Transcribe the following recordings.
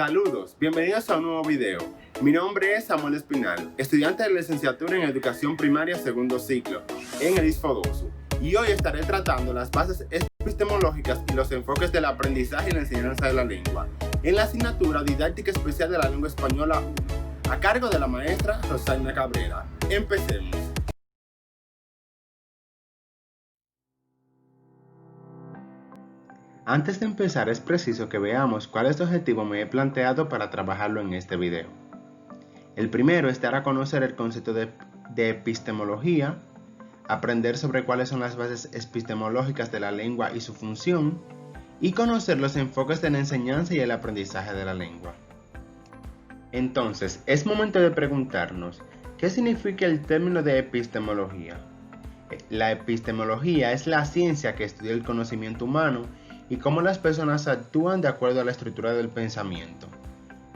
Saludos, bienvenidos a un nuevo video. Mi nombre es Samuel Espinal, estudiante de licenciatura en Educación Primaria segundo ciclo en el ISFODOSU, y hoy estaré tratando las bases epistemológicas y los enfoques del aprendizaje y la enseñanza de la lengua en la asignatura Didáctica Especial de la Lengua Española 1, a cargo de la maestra Rosalina Cabrera. Empecemos. Antes de empezar es preciso que veamos cuáles objetivos me he planteado para trabajarlo en este video. El primero es dar a conocer el concepto de epistemología, aprender sobre cuáles son las bases epistemológicas de la lengua y su función, y conocer los enfoques de la enseñanza y el aprendizaje de la lengua. Entonces, es momento de preguntarnos, ¿qué significa el término de epistemología? La epistemología es la ciencia que estudia el conocimiento humano y cómo las personas actúan de acuerdo a la estructura del pensamiento.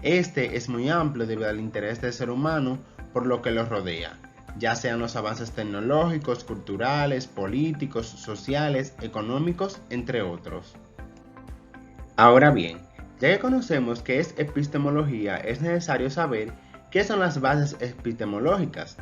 Este es muy amplio debido al interés del ser humano por lo que lo rodea, ya sean los avances tecnológicos, culturales, políticos, sociales, económicos, entre otros. Ahora bien, ya que conocemos qué es epistemología, es necesario saber qué son las bases epistemológicas.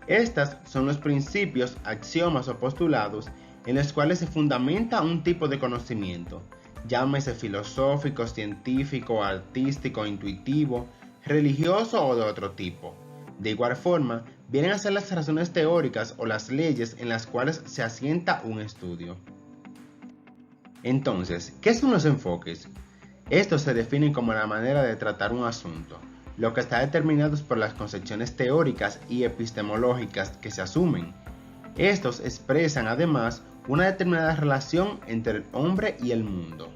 Estas son los principios, axiomas o postulados en los cuales se fundamenta un tipo de conocimiento, llámese filosófico, científico, artístico, intuitivo, religioso o de otro tipo. De igual forma, vienen a ser las razones teóricas o las leyes en las cuales se asienta un estudio. Entonces, ¿qué son los enfoques? Estos se definen como la manera de tratar un asunto, lo que está determinado por las concepciones teóricas y epistemológicas que se asumen. Estos expresan además una determinada relación entre el hombre y el mundo.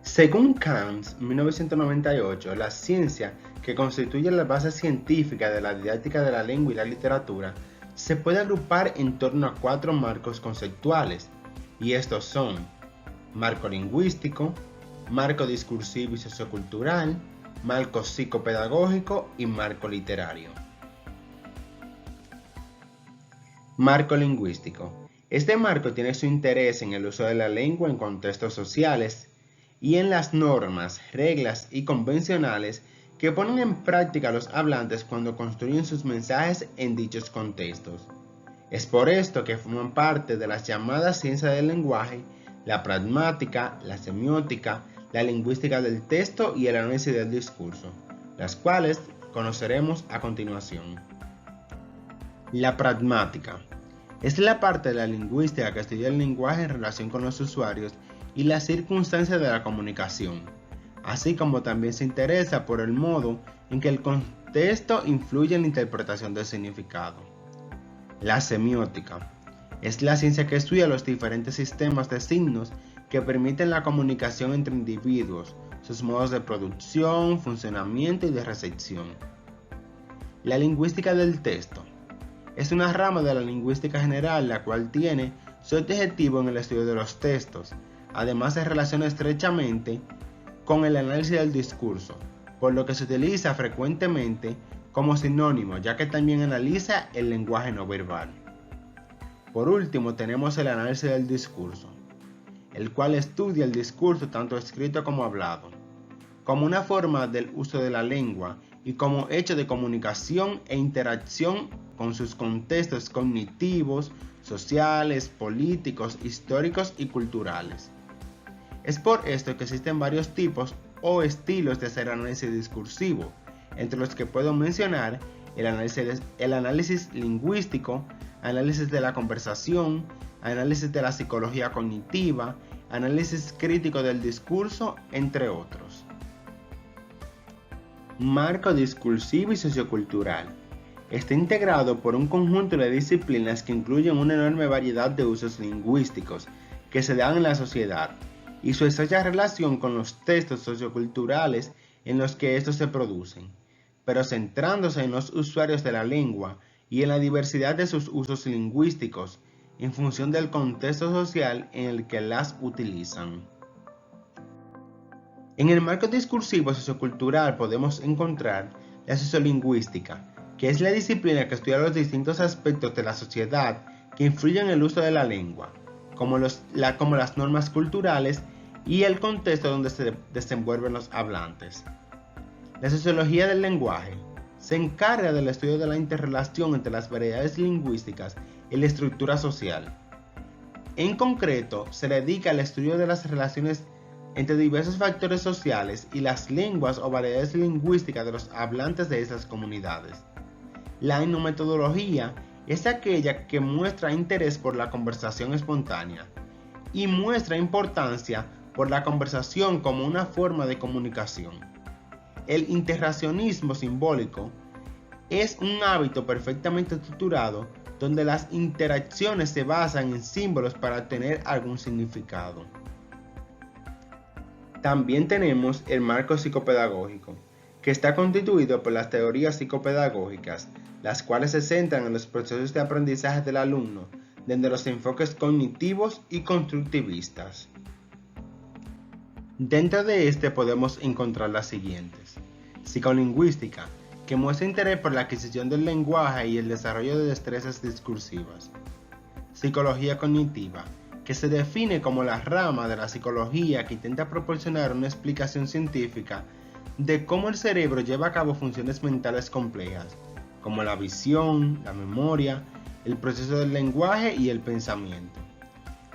Según Kant, 1998, la ciencia, que constituye la base científica de la didáctica de la lengua y la literatura, se puede agrupar en torno a 4 marcos conceptuales, y estos son marco lingüístico, marco discursivo y sociocultural, marco psicopedagógico y marco literario. Marco lingüístico. Este marco tiene su interés en el uso de la lengua en contextos sociales y en las normas, reglas y convencionales que ponen en práctica los hablantes cuando construyen sus mensajes en dichos contextos. Es por esto que forman parte de las llamadas ciencias del lenguaje, la pragmática, la semiótica, la lingüística del texto y el análisis del discurso, las cuales conoceremos a continuación. La pragmática es la parte de la lingüística que estudia el lenguaje en relación con los usuarios y las circunstancias de la comunicación, así como también se interesa por el modo en que el contexto influye en la interpretación del significado. La semiótica es la ciencia que estudia los diferentes sistemas de signos que permiten la comunicación entre individuos, sus modos de producción, funcionamiento y de recepción. La lingüística del texto es una rama de la lingüística general la cual tiene su objetivo en el estudio de los textos. Además se relaciona estrechamente con el análisis del discurso, por lo que se utiliza frecuentemente como sinónimo, ya que también analiza el lenguaje no verbal. Por último tenemos el análisis del discurso, el cual estudia el discurso tanto escrito como hablado, como una forma del uso de la lengua y como hecho de comunicación e interacción con sus contextos cognitivos, sociales, políticos, históricos y culturales. Es por esto que existen varios tipos o estilos de hacer análisis discursivo, entre los que puedo mencionar el análisis lingüístico, análisis de la conversación, análisis de la psicología cognitiva, análisis crítico del discurso, entre otros. Marco discursivo y sociocultural. Está integrado por un conjunto de disciplinas que incluyen una enorme variedad de usos lingüísticos que se dan en la sociedad y su estrecha relación con los textos socioculturales en los que estos se producen, pero centrándose en los usuarios de la lengua y en la diversidad de sus usos lingüísticos en función del contexto social en el que las utilizan. En el marco discursivo sociocultural podemos encontrar la sociolingüística, que es la disciplina que estudia los distintos aspectos de la sociedad que influyen en el uso de la lengua, como las normas culturales y el contexto donde se desenvuelven los hablantes. La sociología del lenguaje se encarga del estudio de la interrelación entre las variedades lingüísticas y la estructura social. En concreto, se dedica al estudio de las relaciones entre diversos factores sociales y las lenguas o variedades lingüísticas de los hablantes de esas comunidades. La etnometodología es aquella que muestra interés por la conversación espontánea y muestra importancia por la conversación como una forma de comunicación. El interaccionismo simbólico es un hábito perfectamente estructurado donde las interacciones se basan en símbolos para obtener algún significado. También tenemos el marco psicopedagógico, que está constituido por las teorías psicopedagógicas, las cuales se centran en los procesos de aprendizaje del alumno, desde los enfoques cognitivos y constructivistas. Dentro de este podemos encontrar las siguientes: psicolingüística, que muestra interés por la adquisición del lenguaje y el desarrollo de destrezas discursivas. Psicología cognitiva, que se define como la rama de la psicología que intenta proporcionar una explicación científica de cómo el cerebro lleva a cabo funciones mentales complejas, como la visión, la memoria, el proceso del lenguaje y el pensamiento.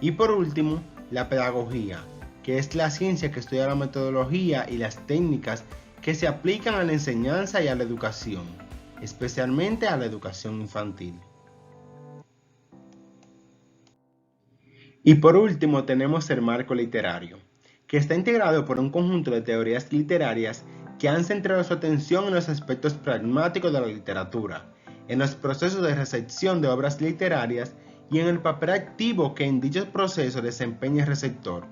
Y por último, la pedagogía, que es la ciencia que estudia la metodología y las técnicas que se aplican a la enseñanza y a la educación, especialmente a la educación infantil. Y por último tenemos el marco literario, que está integrado por un conjunto de teorías literarias que han centrado su atención en los aspectos pragmáticos de la literatura, en los procesos de recepción de obras literarias y en el papel activo que en dichos procesos desempeña el receptor,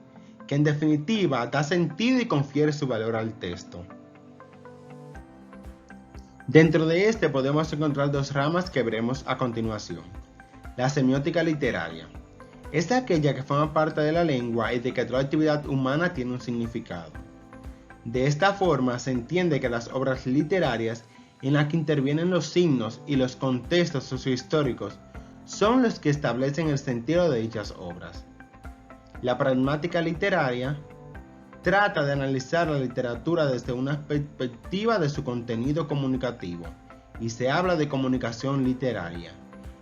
que en definitiva da sentido y confiere su valor al texto. Dentro de este podemos encontrar dos ramas que veremos a continuación. La semiótica literaria es aquella que forma parte de la lengua y de que toda actividad humana tiene un significado. De esta forma se entiende que las obras literarias en las que intervienen los signos y los contextos sociohistóricos son los que establecen el sentido de dichas obras. La pragmática literaria trata de analizar la literatura desde una perspectiva de su contenido comunicativo y se habla de comunicación literaria,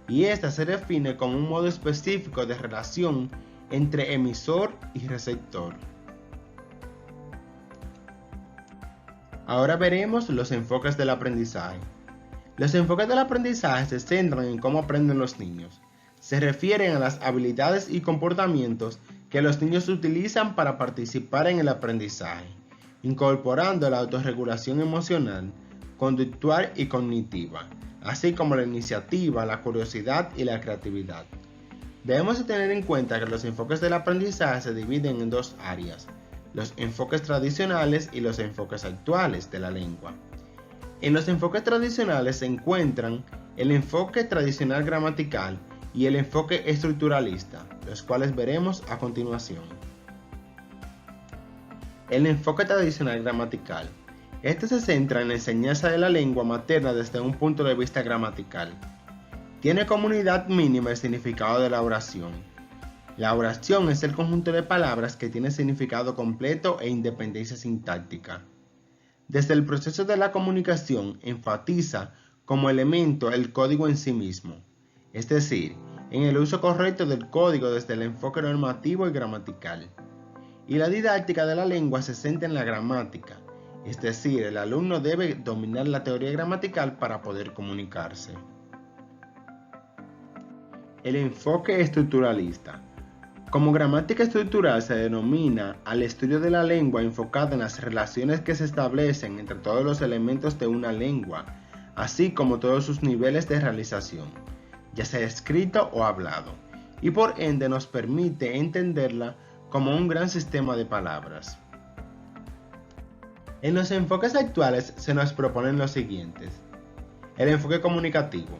y esta se define como un modo específico de relación entre emisor y receptor. Ahora veremos los enfoques del aprendizaje. Los enfoques del aprendizaje se centran en cómo aprenden los niños. Se refieren a las habilidades y comportamientos que los niños utilizan para participar en el aprendizaje, incorporando la autorregulación emocional, conductual y cognitiva, así como la iniciativa, la curiosidad y la creatividad. Debemos tener en cuenta que los enfoques del aprendizaje se dividen en dos áreas: los enfoques tradicionales y los enfoques actuales de la lengua. En los enfoques tradicionales se encuentran el enfoque tradicional gramatical y el enfoque estructuralista, los cuales veremos a continuación. El enfoque tradicional gramatical. Este se centra en la enseñanza de la lengua materna desde un punto de vista gramatical. Tiene como unidad mínima el significado de la oración. La oración es el conjunto de palabras que tiene significado completo e independencia sintáctica. Desde el proceso de la comunicación enfatiza como elemento el código en sí mismo, es decir, en el uso correcto del código desde el enfoque normativo y gramatical. Y la didáctica de la lengua se centra en la gramática, es decir, el alumno debe dominar la teoría gramatical para poder comunicarse. El enfoque estructuralista. Como gramática estructural se denomina al estudio de la lengua enfocada en las relaciones que se establecen entre todos los elementos de una lengua, así como todos sus niveles de realización, ya sea escrito o hablado, y por ende nos permite entenderla como un gran sistema de palabras. En los enfoques actuales se nos proponen los siguientes. El enfoque comunicativo.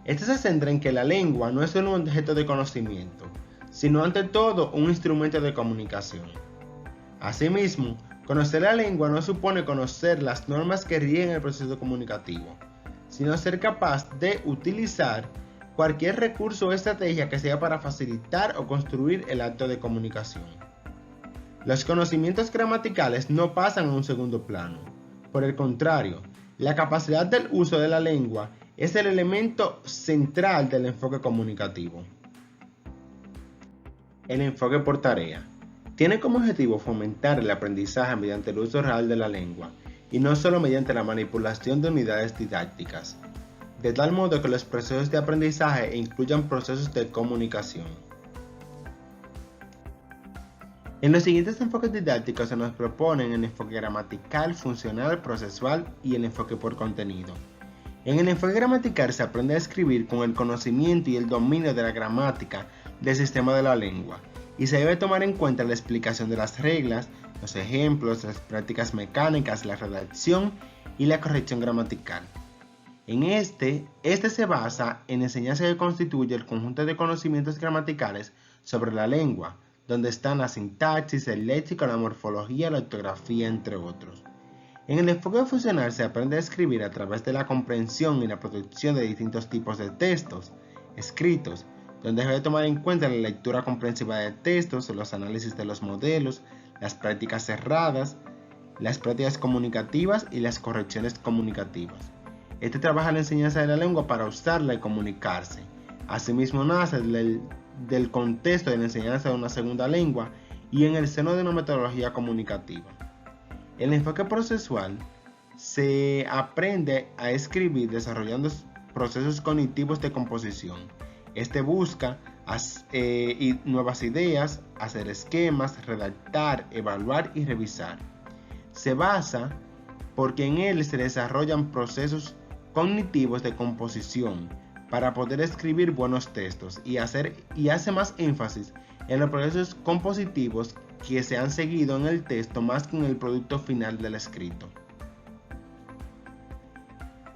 Este se centra en que la lengua no es un objeto de conocimiento, sino ante todo un instrumento de comunicación. Asimismo, conocer la lengua no supone conocer las normas que rigen el proceso comunicativo, sino ser capaz de utilizar cualquier recurso o estrategia que sea para facilitar o construir el acto de comunicación. Los conocimientos gramaticales no pasan a un segundo plano. Por el contrario, la capacidad del uso de la lengua es el elemento central del enfoque comunicativo. El enfoque por tarea tiene como objetivo fomentar el aprendizaje mediante el uso real de la lengua y no solo mediante la manipulación de unidades didácticas, de tal modo que los procesos de aprendizaje incluyan procesos de comunicación. En los siguientes enfoques didácticos se nos proponen el enfoque gramatical, funcional, procesual y el enfoque por contenido. En el enfoque gramatical se aprende a escribir con el conocimiento y el dominio de la gramática del sistema de la lengua, y se debe tomar en cuenta la explicación de las reglas, los ejemplos, las prácticas mecánicas, la redacción y la corrección gramatical. En este se basa en enseñanza que constituye el conjunto de conocimientos gramaticales sobre la lengua, donde están la sintaxis, el léxico, la morfología, la ortografía, entre otros. En el enfoque funcional se aprende a escribir a través de la comprensión y la producción de distintos tipos de textos escritos, donde se debe tomar en cuenta la lectura comprensiva de textos, los análisis de los modelos, las prácticas cerradas, las prácticas comunicativas y las correcciones comunicativas. Este trabaja la enseñanza de la lengua para usarla y comunicarse. Asimismo nace del contexto de la enseñanza de una segunda lengua y en el seno de una metodología comunicativa. El enfoque procesual se aprende a escribir desarrollando procesos cognitivos de composición. Este busca nuevas ideas, hacer esquemas, redactar, evaluar y revisar. Se basa porque en él se desarrollan procesos cognitivos de composición para poder escribir buenos textos y hace más énfasis en los procesos compositivos que se han seguido en el texto más que en el producto final del escrito.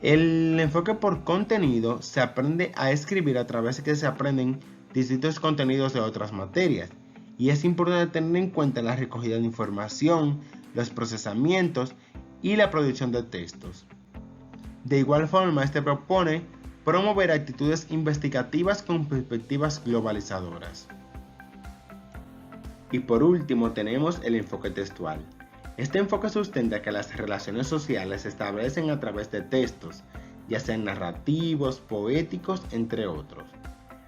El enfoque por contenido se aprende a escribir a través de que se aprenden distintos contenidos de otras materias, y es importante tener en cuenta la recogida de información, los procesamientos y la producción de textos. De igual forma, este propone promover actitudes investigativas con perspectivas globalizadoras. Y por último tenemos el enfoque textual. Este enfoque sustenta que las relaciones sociales se establecen a través de textos, ya sean narrativos, poéticos, entre otros.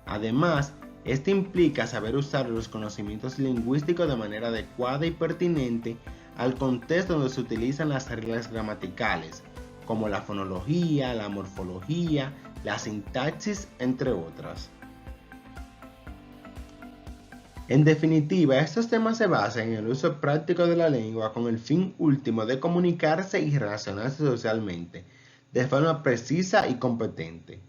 Además, este implica saber usar los conocimientos lingüísticos de manera adecuada y pertinente al contexto donde se utilizan las reglas gramaticales, como la fonología, la morfología, la sintaxis, entre otras. En definitiva, estos temas se basan en el uso práctico de la lengua con el fin último de comunicarse y relacionarse socialmente, de forma precisa y competente.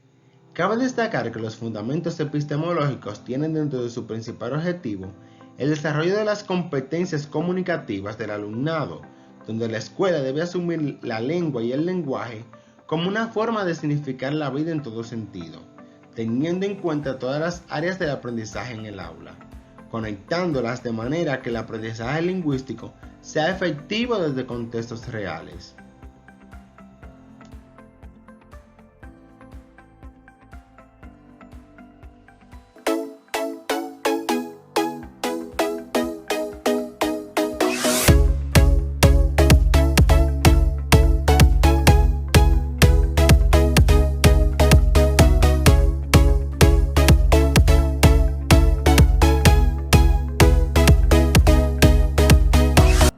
Cabe destacar que los fundamentos epistemológicos tienen dentro de su principal objetivo el desarrollo de las competencias comunicativas del alumnado, donde la escuela debe asumir la lengua y el lenguaje como una forma de significar la vida en todo sentido, teniendo en cuenta todas las áreas del aprendizaje en el aula, conectándolas de manera que el aprendizaje lingüístico sea efectivo desde contextos reales.